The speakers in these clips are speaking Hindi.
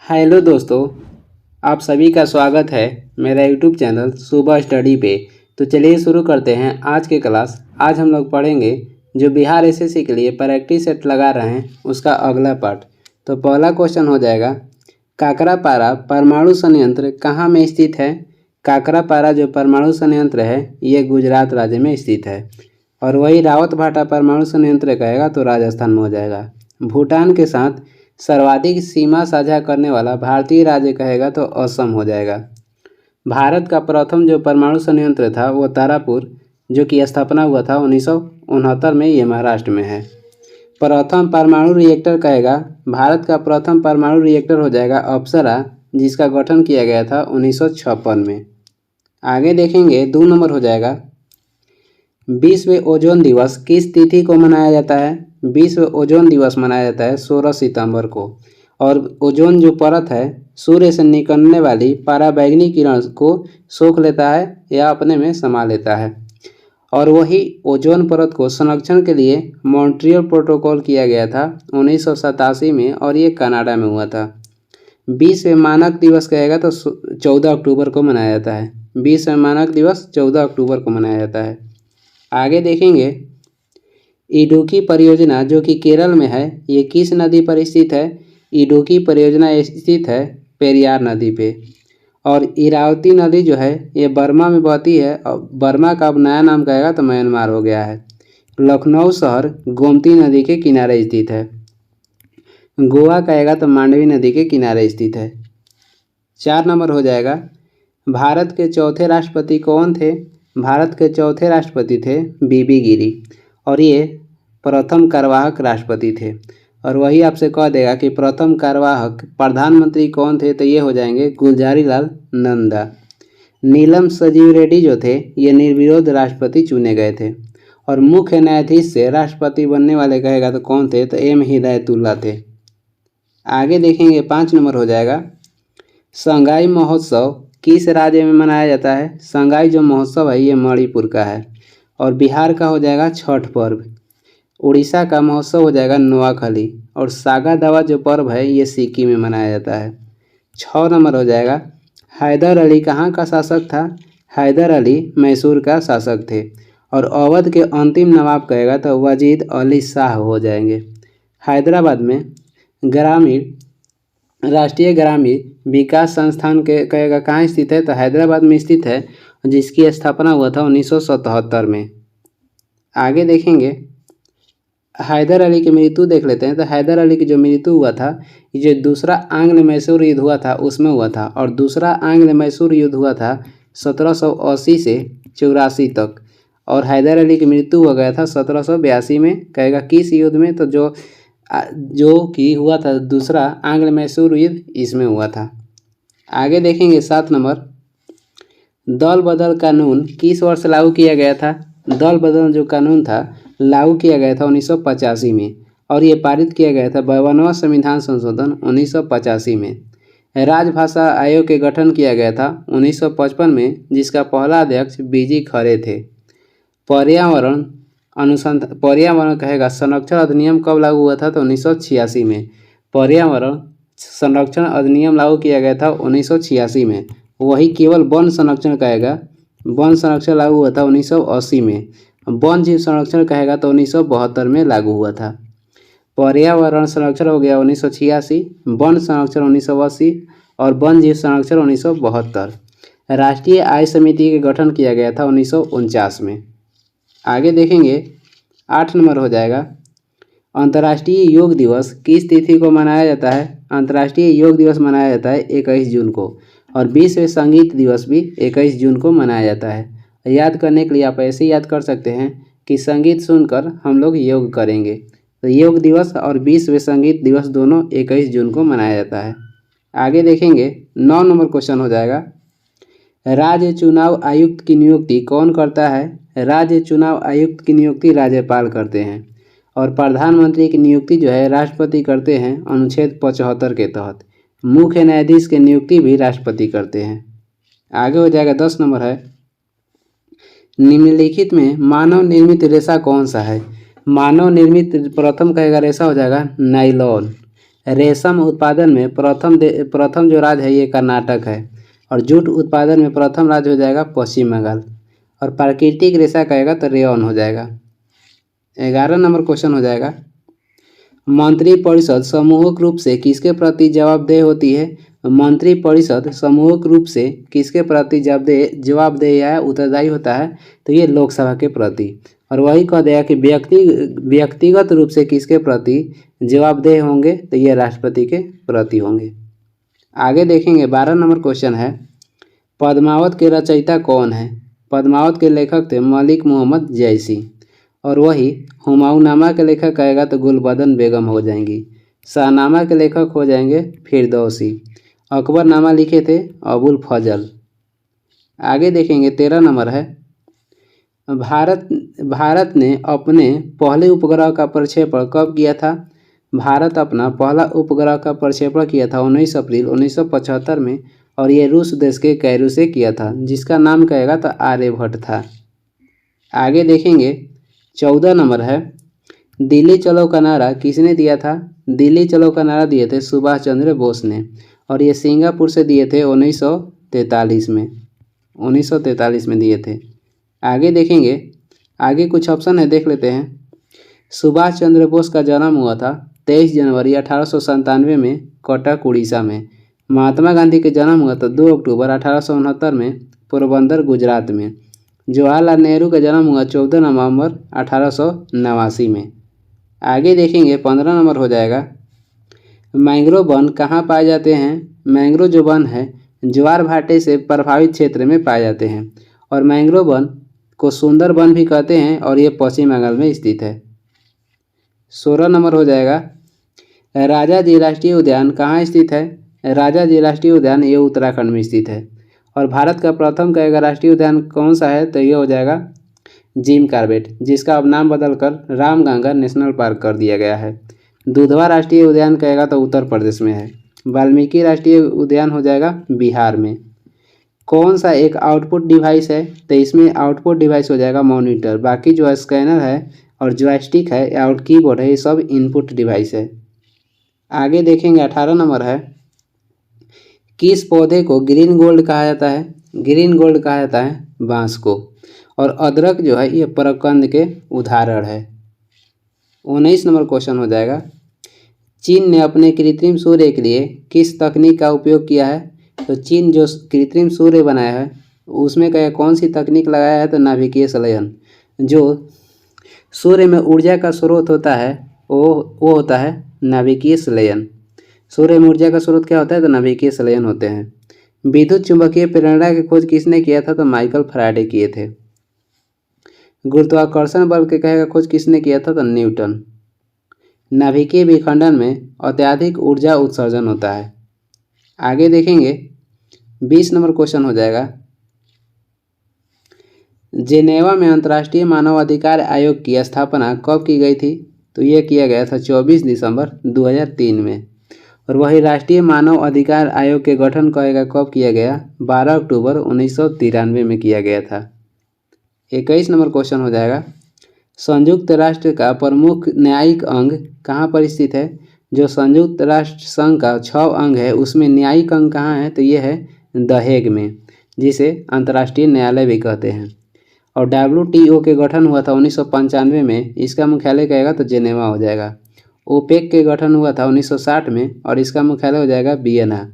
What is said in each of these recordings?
हेलो दोस्तों, आप सभी का स्वागत है मेरा यूट्यूब चैनल सुबह स्टडी पे। तो चलिए शुरू करते हैं आज की क्लास। आज हम लोग पढ़ेंगे जो बिहार एसएससी के लिए प्रैक्टिस सेट लगा रहे हैं उसका अगला पार्ट। तो पहला क्वेश्चन हो जाएगा, काकरापारा परमाणु संयंत्र कहाँ में स्थित है। काकरापारा जो परमाणु संयंत्र है ये गुजरात राज्य में स्थित है। और वही रावतभाटा परमाणु संयंत्र कहेगा तो राजस्थान में हो जाएगा। भूटान के साथ सर्वाधिक सीमा साझा करने वाला भारतीय राज्य कहेगा तो असम हो जाएगा। भारत का प्रथम जो परमाणु संयंत्र था वो तारापुर जो कि स्थापना हुआ था 1969 में, ये महाराष्ट्र में है। प्रथम परमाणु रिएक्टर कहेगा, भारत का प्रथम परमाणु रिएक्टर हो जाएगा अप्सरा जिसका गठन किया गया था 1956 में। आगे देखेंगे 2 नंबर हो जाएगा, विश्व ओजोन दिवस किस तिथि को मनाया जाता है। विश्व ओजोन दिवस मनाया जाता है 16 सितंबर को। और ओजोन जो परत है सूर्य से निकलने वाली पराबैंगनी किरण को सोख लेता है या अपने में समा लेता है। और वही ओजोन परत को संरक्षण के लिए मॉन्ट्रियल प्रोटोकॉल किया गया था 1987 में और ये कनाडा में हुआ था। विश्व मानक दिवस कहेगा तो 14 अक्टूबर को मनाया जाता है। विश्व मानक दिवस 14 अक्टूबर को मनाया जाता है। आगे देखेंगे, इडुक्की परियोजना जो कि केरल में है ये किस नदी पर स्थित है। इडुक्की परियोजना स्थित है पेरियार नदी पे। और इरावती नदी जो है ये बर्मा में बहती है और बर्मा का अब नया नाम कहेगा तो म्यांमार हो गया है। लखनऊ शहर गोमती नदी के किनारे स्थित है। गोवा कहेगा तो मांडवी नदी के किनारे स्थित है। 4 नंबर हो जाएगा, भारत के चौथे राष्ट्रपति कौन थे। भारत के चौथे राष्ट्रपति थे बीबी गिरी और ये प्रथम कार्यवाहक राष्ट्रपति थे। और वही आपसे कह देगा कि प्रथम कार्यवाहक प्रधानमंत्री कौन थे, तो ये हो जाएंगे गुलजारी लाल नंदा। नीलम संजीव रेड्डी जो थे ये निर्विरोध राष्ट्रपति चुने गए थे। और मुख्य न्यायाधीश से राष्ट्रपति बनने वाले कहेगा तो कौन थे, तो एम हिदायतुल्ला थे। आगे देखेंगे 5 नंबर हो जाएगा, संगाई महोत्सव किस राज्य में मनाया जाता है। संगाई जो महोत्सव है ये मणिपुर का है। और बिहार का हो जाएगा छठ पर्व। उड़ीसा का महोत्सव हो जाएगा नोआखली। और सागा दावा जो पर्व है ये सिक्किम में मनाया जाता है। 6 नंबर हो जाएगा, हैदर अली कहाँ का शासक था। हैदर अली मैसूर का शासक थे। और अवध के अंतिम नवाब कहेगा तो वजीद अली शाह हो जाएंगे। हैदराबाद में ग्रामीण राष्ट्रीय ग्रामीण विकास संस्थान के कहेगा कहाँ स्थित है, तो हैदराबाद में स्थित है जिसकी स्थापना हुआ था 1977 में। आगे देखेंगे, हैदर अली की मृत्यु देख लेते हैं। तो हैदर अली की जो मृत्यु हुआ था ये जो दूसरा आंग्ल मैसूर युद्ध हुआ था उसमें हुआ था। और दूसरा आंग्ल मैसूर युद्ध हुआ था 1780 से 84 तक। और हैदर अली की मृत्यु हो गया था 1782 में। कहेगा किस युद्ध में, तो जो कि हुआ था दूसरा आंग्ल मैसूर युद्ध इसमें हुआ था। आगे देखेंगे 7 नंबर, दल बदल कानून किस वर्ष लागू किया गया था। दल बदल जो कानून था लागू किया गया था 1985 में। और ये पारित किया गया था 52वां संविधान संशोधन 1985 में। राजभाषा आयोग के गठन किया गया था 1955 में जिसका पहला अध्यक्ष बीजी खरे थे। पर्यावरण कहेगा संरक्षण अधिनियम कब लागू हुआ था, तो 1986 में। पर्यावरण संरक्षण अधिनियम लागू किया गया था 1986 में। वही केवल वन संरक्षण कहेगा, वन संरक्षण लागू हुआ था 1980 में। वन जीव संरक्षण कहेगा तो 1972 में लागू हुआ था। पर्यावरण संरक्षण हो गया 1986, वन संरक्षण 1980 और वन जीव संरक्षण 1972। राष्ट्रीय आय समिति के गठन किया गया था 1949 में। आगे देखेंगे 8 नंबर हो जाएगा, अंतर्राष्ट्रीय योग दिवस किस तिथि को मनाया जाता है। अंतर्राष्ट्रीय योग दिवस मनाया जाता है 21 जून को। और विश्व संगीत दिवस भी 21 जून को मनाया जाता है। याद करने के लिए आप ऐसे याद कर सकते हैं कि संगीत सुनकर हम लोग योग करेंगे। तो योग दिवस और विश्व संगीत दिवस दोनों 21 जून को मनाया जाता है। आगे देखेंगे 9 नंबर क्वेश्चन हो जाएगा, राज्य चुनाव आयुक्त की नियुक्ति कौन करता है। राज्य चुनाव आयुक्त की नियुक्ति राज्यपाल करते हैं। और प्रधानमंत्री की नियुक्ति जो है राष्ट्रपति करते हैं अनुच्छेद 75 के तहत। मुख्य न्यायाधीश की नियुक्ति भी राष्ट्रपति करते हैं। आगे हो जाएगा 10 नंबर है, निम्नलिखित में मानव निर्मित रेशा कौन सा है। मानव निर्मित प्रथम कहेगा रेशा हो जाएगा नाइलॉन। रेशम उत्पादन में प्रथम जो राज्य है ये कर्नाटक है। और जूट उत्पादन में प्रथम राज्य हो जाएगा पश्चिम बंगाल। और प्राकृतिक रेशा कहेगा तो रेयन हो जाएगा। 11 नंबर क्वेश्चन हो जाएगा, मंत्रिपरिषद सामूहिक रूप से किसके प्रति जवाबदेह होती है? मंत्रिपरिषद सामूहिक रूप से किसके प्रति जवाबदेह या उत्तरदायी होता है? तो ये लोकसभा के प्रति। और वही कह दिया कि व्यक्तिगत रूप से किसके प्रति जवाबदेह होंगे? तो ये राष्ट्रपति के प्रति होंगे। आगे देखेंगे 12 नंबर क्वेश्चन है, पद्मावत के रचयिता कौन है? पद्मावत के लेखक थे मलिक मोहम्मद जैसी। और वही हुमायूंनामा के लेखक कहेगा तो गुलबदन बेगम हो जाएंगी। शाहनामा के लेखक हो जाएंगे फिरदौसी। अकबरनामा लिखे थे अबुल फजल। आगे देखेंगे 13 नंबर है, भारत ने अपने पहले उपग्रह का प्रक्षेपण कब किया था? भारत अपना पहला उपग्रह का प्रक्षेपण किया था 19 अप्रैल 1975 में। और ये रूस देश के कैरू से किया था, जिसका नाम कहेगा तो आर्यभट्ट था। आगे देखेंगे 14 नंबर है, दिल्ली चलो का नारा किसने दिया था? दिल्ली चलो का नारा दिए थे सुभाष चंद्र बोस ने। और ये सिंगापुर से दिए थे 1943 में दिए थे। आगे देखेंगे, आगे कुछ ऑप्शन है देख लेते हैं। सुभाष चंद्र बोस का जन्म हुआ था 23 जनवरी 1897 में कटक उड़ीसा में। महात्मा गांधी के जन्म हुआ था 2 अक्टूबर 1869 में पोरबंदर गुजरात में। जवाहरलाल नेहरू का जन्म हुआ 14 नवंबर 1889 में। आगे देखेंगे 15 नंबर हो जाएगा, मैंग्रोव वन कहाँ पाए जाते हैं? मैंग्रोव जो वन है ज्वार भाटे से प्रभावित क्षेत्र में पाए जाते हैं। और मैंग्रोव वन को सुंदर वन भी कहते हैं और ये पश्चिम बंगाल में स्थित है। 16 नंबर हो जाएगा, राजा जी राष्ट्रीय उद्यान कहाँ स्थित है? राजा जी राष्ट्रीय उद्यान ये उत्तराखंड में स्थित है। और भारत का प्रथम कहेगा राष्ट्रीय उद्यान कौन सा है? तो ये हो जाएगा जिम कॉर्बेट, जिसका अब नाम बदलकर रामगंगा नेशनल पार्क कर दिया गया है। दुधवा राष्ट्रीय उद्यान कहेगा तो उत्तर प्रदेश में है। वाल्मीकि राष्ट्रीय उद्यान हो जाएगा बिहार में। कौन सा एक आउटपुट डिवाइस है? तो इसमें आउटपुट डिवाइस हो जाएगा मॉनिटर। बाकी जो स्कैनर है और जॉयस्टिक है या कीबोर्ड है ये सब इनपुट डिवाइस है। आगे देखेंगे 18 नंबर है, किस पौधे को ग्रीन गोल्ड कहा जाता है? ग्रीन गोल्ड कहा जाता है बांस को। और अदरक जो है ये परकंद के उदाहरण है। 19 नंबर क्वेश्चन हो जाएगा, चीन ने अपने कृत्रिम सूर्य के लिए किस तकनीक का उपयोग किया है? तो चीन जो कृत्रिम सूर्य बनाया है उसमें कौन सी तकनीक लगाया है? तो नाभिकीय संलयन। जो सूर्य में ऊर्जा का स्रोत होता है वो होता है नाभिकीय संलयन। सूर्य में ऊर्जा का स्रोत क्या होता है? तो नाभिकीय संलयन होते हैं। विद्युत चुंबकीय प्रेरणा की खोज किसने किया था? तो माइकल फैराडे किए थे। गुरुत्वाकर्षण बल के कहेगा खोज किसने किया था? तो न्यूटन। नाभिकीय विखंडन में अत्यधिक ऊर्जा उत्सर्जन होता है। आगे देखेंगे 20 नंबर क्वेश्चन हो जाएगा, जेनेवा में अंतर्राष्ट्रीय मानव अधिकार आयोग की स्थापना कब की गई थी? तो ये किया गया था 24 दिसंबर 2003 में। और वही राष्ट्रीय मानव अधिकार आयोग के गठन कहेगा कब किया गया? 12 अक्टूबर 1993 में किया गया था। 21 नंबर क्वेश्चन हो जाएगा, संयुक्त राष्ट्र का प्रमुख न्यायिक अंग कहाँ पर स्थित है? जो संयुक्त राष्ट्र संघ का 6 अंग है उसमें न्यायिक अंग कहाँ है? तो ये है द हेग में, जिसे अंतर्राष्ट्रीय न्यायालय भी कहते हैं। और WTO के गठन हुआ था 1995 में, इसका मुख्यालय कहेगा तो जेनेवा हो जाएगा। ओपेक के गठन हुआ था 1960 में और इसका मुख्यालय हो जाएगा वियना।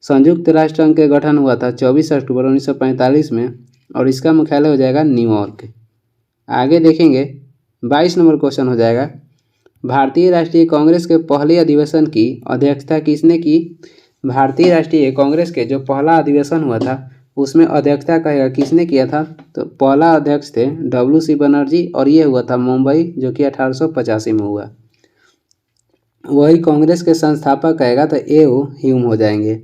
संयुक्त राष्ट्र संघ के गठन हुआ था 24 अक्टूबर 1945 में और इसका मुख्यालय हो जाएगा न्यूयॉर्क। आगे देखेंगे 22 नंबर क्वेश्चन हो जाएगा, भारतीय राष्ट्रीय कांग्रेस के पहले अधिवेशन की अध्यक्षता किसने की? भारतीय राष्ट्रीय कांग्रेस के जो पहला अधिवेशन हुआ था उसमें अध्यक्षता कहेगा किसने किया था? तो पहला अध्यक्ष थे WC बनर्जी और ये हुआ था मुंबई, जो कि 1885 में हुआ। वही कांग्रेस के संस्थापक कहेगा तो A.O. ह्यूम हो जाएंगे।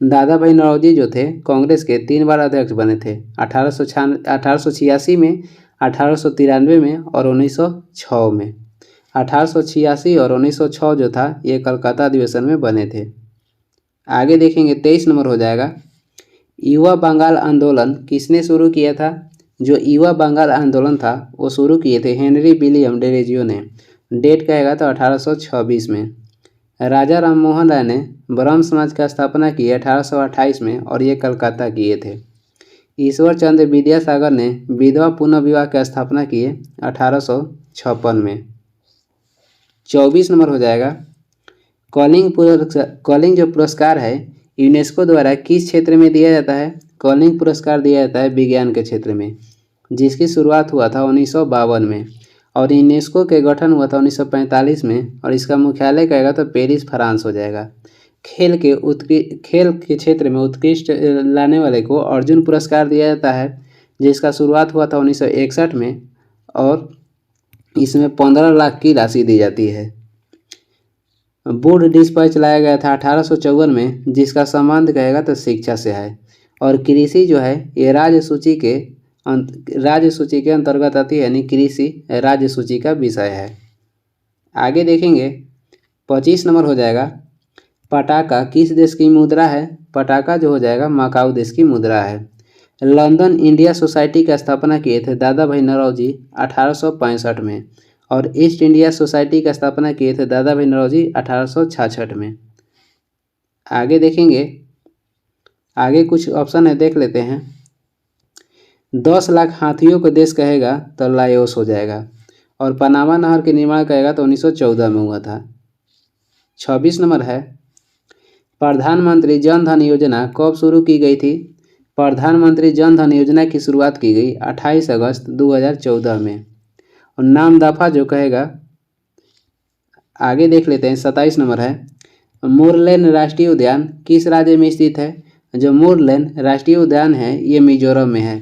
दादा भाई नौरोजी जो थे कांग्रेस के 3 बार अध्यक्ष बने थे, 1886 में, 1893 में और 1906 में। 1886 और 1906 जो था ये कलकत्ता अधिवेशन में बने थे। आगे देखेंगे 23 नंबर हो जाएगा, युवा बंगाल आंदोलन किसने शुरू किया था? जो युवा बंगाल आंदोलन था वो शुरू किए थे हेनरी विलियम डेरोजियो ने। डेट कहेगा तो 1826 में। राजा राम मोहन राय ने ब्रह्म समाज की स्थापना की 1828 में और ये कलकत्ता किए थे। ईश्वर चंद्र विद्यासागर ने विधवा पुनः विवाह की स्थापना की 1856 में। 24 नंबर हो जाएगा कॉलिंग जो पुरस्कार है यूनेस्को द्वारा किस क्षेत्र में दिया जाता है? कॉलिंग पुरस्कार दिया जाता है विज्ञान के क्षेत्र में, जिसकी शुरुआत हुआ था 1952 में और यूनेस्को के गठन हुआ था 1945 में और इसका मुख्यालय कहेगा तो पेरिस फ्रांस हो जाएगा। खेल के क्षेत्र में उत्कृष्ट लाने वाले को अर्जुन पुरस्कार दिया जाता है, जिसका शुरुआत हुआ था 1961 में और इसमें 15 लाख की राशि दी जाती है। वुड डिस्पैच लाया गया था 1854 में, जिसका संबंध कहेगा तो शिक्षा से है। और कृषि जो है ये राज्य सूची के अंतर्गत आती है, यानी कृषि राज्य सूची का विषय है। आगे देखेंगे 25 नंबर हो जाएगा पटाका किस देश की मुद्रा है? पटाका जो हो जाएगा मकाऊ देश की मुद्रा है। लंदन इंडिया सोसाइटी की स्थापना किए थे दादा भाई नौरोजी 1865 में और ईस्ट इंडिया सोसाइटी की स्थापना किए थे दादा भाई नौरोजी 1866 में। आगे देखेंगे, आगे कुछ ऑप्शन है देख लेते हैं। 10 लाख हाथियों को देश कहेगा तो लाओस हो जाएगा और पनामा नहर के निर्माण कहेगा तो 1914 में हुआ था। 26 नंबर है प्रधानमंत्री जन धन योजना कब शुरू की गई थी? प्रधानमंत्री जन धन योजना की शुरुआत की गई 28 अगस्त 2014 में और नाम दफा जो कहेगा आगे देख लेते हैं। 27 नंबर है मुरलेन राष्ट्रीय उद्यान किस राज्य में स्थित है? जो मुरलेन राष्ट्रीय उद्यान है ये मिजोरम में है।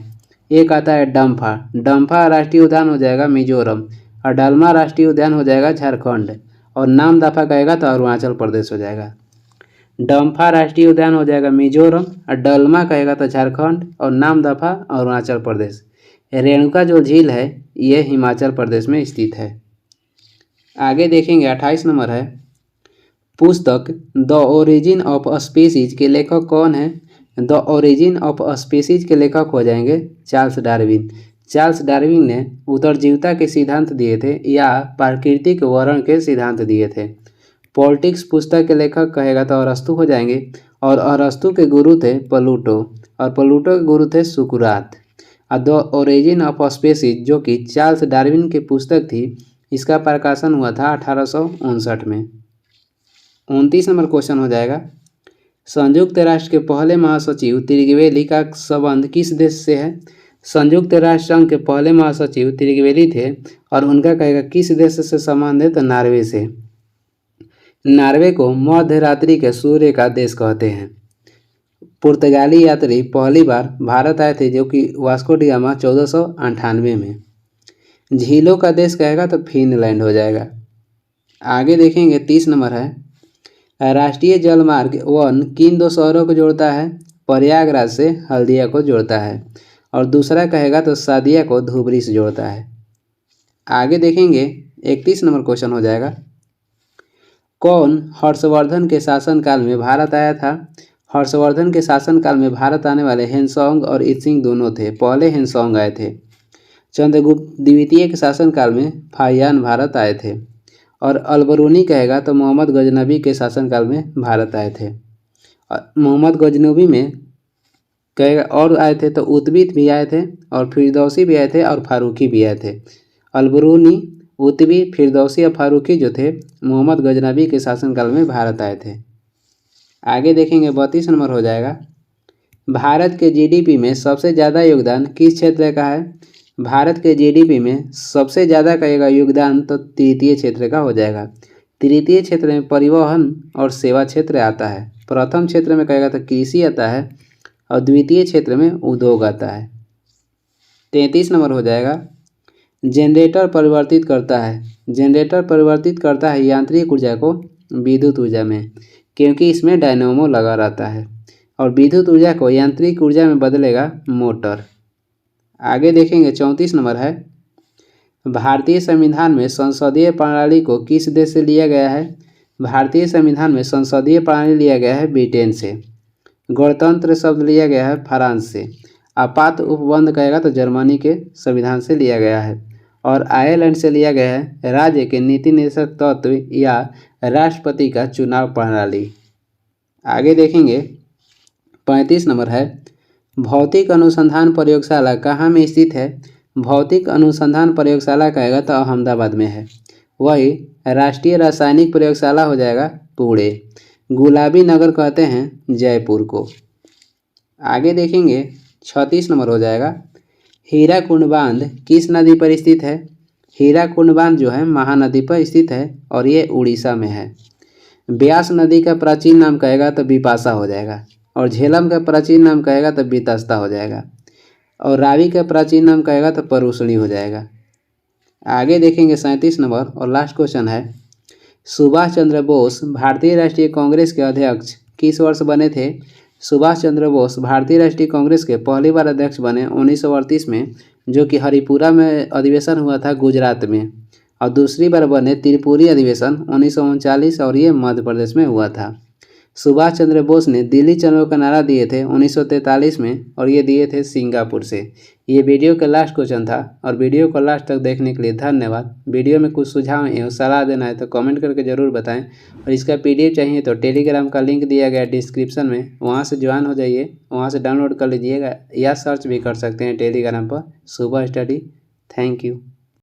एक आता है डम्फा राष्ट्रीय उद्यान हो जाएगा मिजोरम और डलमा राष्ट्रीय उद्यान हो जाएगा झारखंड और नाम दफा कहेगा तो अरुणाचल प्रदेश हो जाएगा। डम्फा राष्ट्रीय उद्यान हो जाएगा मिजोरम और डलमा कहेगा तो झारखंड और नाम दफा अरुणाचल प्रदेश। रेणुका जो झील है ये हिमाचल प्रदेश में स्थित है। आगे देखेंगे 28 नंबर है पुस्तक द ओरिजिन ऑफ स्पीसीज के लेखक कौन है? द ओरिजिन ऑफ स्पीसीज के लेखक हो जाएंगे चार्ल्स डार्विन। चार्ल्स डार्विन ने उत्तरजीविता के सिद्धांत दिए थे या प्राकृतिक वर्णन के सिद्धांत दिए थे। पॉलिटिक्स पुस्तक के लेखक कहेगा तो अरस्तु हो जाएंगे और अरस्तु के गुरु थे प्लूटो और प्लूटो के गुरु थे सुकरात। द ओरिजिन ऑफ स्पीसीज जो कि चार्ल्स डार्विन की पुस्तक थी इसका प्रकाशन हुआ था 1859 में। 29 नंबर क्वेश्चन हो जाएगा संयुक्त राष्ट्र के पहले महासचिव त्रिगवेली का संबंध किस देश से है? संयुक्त राष्ट्र संघ के पहले महासचिव त्रिगवेली थे और उनका कहेगा किस देश से संबंध है? तो नॉर्वे से। नॉर्वे को मध्य रात्रि के सूर्य का देश कहते हैं। पुर्तगाली यात्री पहली बार भारत आए थे जो कि वास्को डी गामा 1498 में। झीलों का देश कहेगा तो फिनलैंड हो जाएगा। आगे देखेंगे 30 नंबर है राष्ट्रीय जलमार्ग 1 किन दो शहरों को जोड़ता है? प्रयागराज से हल्दिया को जोड़ता है और दूसरा कहेगा तो सादिया को धुबरी से जोड़ता है। आगे देखेंगे 31 नंबर क्वेश्चन हो जाएगा कौन हर्षवर्धन के शासनकाल में भारत आया था? हर्षवर्धन के शासनकाल में भारत आने वाले हेनसोंग और ईत्सिंग दोनों थे। पहले हेनसोंग आए थे। चंद्रगुप्त द्वितीय के शासनकाल में फाहियान भारत आए थे और अलबरूनी कहेगा तो मोहम्मद गजनबी के शासनकाल में भारत आए थे। मोहम्मद गजनबी में कहेगा और आए थे तो उतबी भी आए थे और फिरदौसी भी आए थे और फारूकी भी आए थे। अलबरूनी, उतबी, फिरदौसी और फारूकी जो थे मोहम्मद गजनबी के शासनकाल में भारत आए थे। आगे देखेंगे 32 नंबर हो जाएगा भारत के जीडीपी में सबसे ज़्यादा योगदान किस क्षेत्र का है? भारत के जीडीपी में सबसे ज़्यादा कहेगा योगदान तो तृतीय क्षेत्र का हो जाएगा। तृतीय क्षेत्र में परिवहन और सेवा क्षेत्र आता है। प्रथम क्षेत्र में कहेगा तो कृषि आता है और द्वितीय क्षेत्र में उद्योग आता है। 33 नंबर हो जाएगा जनरेटर परिवर्तित करता है। जनरेटर परिवर्तित करता है यांत्रिक ऊर्जा को विद्युत ऊर्जा में, क्योंकि इसमें डायनेमो लगा रहता है और विद्युत ऊर्जा को यांत्रिक ऊर्जा में बदलेगा मोटर। आगे देखेंगे 34 नंबर है भारतीय संविधान में संसदीय प्रणाली को किस देश से लिया गया है? भारतीय संविधान में संसदीय प्रणाली लिया गया है ब्रिटेन से। गणतंत्र शब्द लिया गया है फ्रांस से। आपात उपबंध कहेगा तो जर्मनी के संविधान से लिया गया है और आयरलैंड से लिया गया है राज्य के नीति निर्देशक तत्व या राष्ट्रपति का चुनाव प्रणाली। आगे देखेंगे 35 नंबर है भौतिक अनुसंधान प्रयोगशाला कहाँ में स्थित है। भौतिक अनुसंधान प्रयोगशाला कहेगा तो अहमदाबाद में है। वही राष्ट्रीय रासायनिक प्रयोगशाला हो जाएगा पुणे। गुलाबी नगर कहते हैं जयपुर को। आगे देखेंगे 36 नंबर हो जाएगा हीराकुंड बांध किस नदी पर स्थित है। हीराकुंड बांध जो है महानदी पर स्थित है और ये उड़ीसा में है। ब्यास नदी का प्राचीन नाम कहेगा तो बिपाशा हो जाएगा और झेलम का प्राचीन नाम कहेगा तो बीतस्ता हो जाएगा और रावी का प्राचीन नाम कहेगा तो परुषणी हो जाएगा। आगे देखेंगे 37 नंबर और लास्ट क्वेश्चन है सुभाष चंद्र बोस भारतीय राष्ट्रीय कांग्रेस के अध्यक्ष किस वर्ष बने थे। सुभाष चंद्र बोस भारतीय राष्ट्रीय कांग्रेस के पहली बार अध्यक्ष बने 1938 में, जो कि हरिपुरा में अधिवेशन हुआ था गुजरात में, और दूसरी बार बने त्रिपुरी अधिवेशन 1939 और ये मध्य प्रदेश में हुआ था। सुभाष चंद्र बोस ने दिल्ली चलो का नारा दिए थे 1943 में और ये दिए थे सिंगापुर से। ये वीडियो का लास्ट क्वेश्चन था और वीडियो को लास्ट तक देखने के लिए धन्यवाद। वीडियो में कुछ सुझाव एवं सलाह देना है तो कमेंट करके ज़रूर बताएं और इसका पीडीएफ चाहिए तो टेलीग्राम का लिंक दिया गया डिस्क्रिप्शन में, वहाँ से ज्वाइन हो जाइए, वहाँ से डाउनलोड कर लीजिएगा या सर्च भी कर सकते हैं टेलीग्राम पर सुबह स्टडी। Thank you.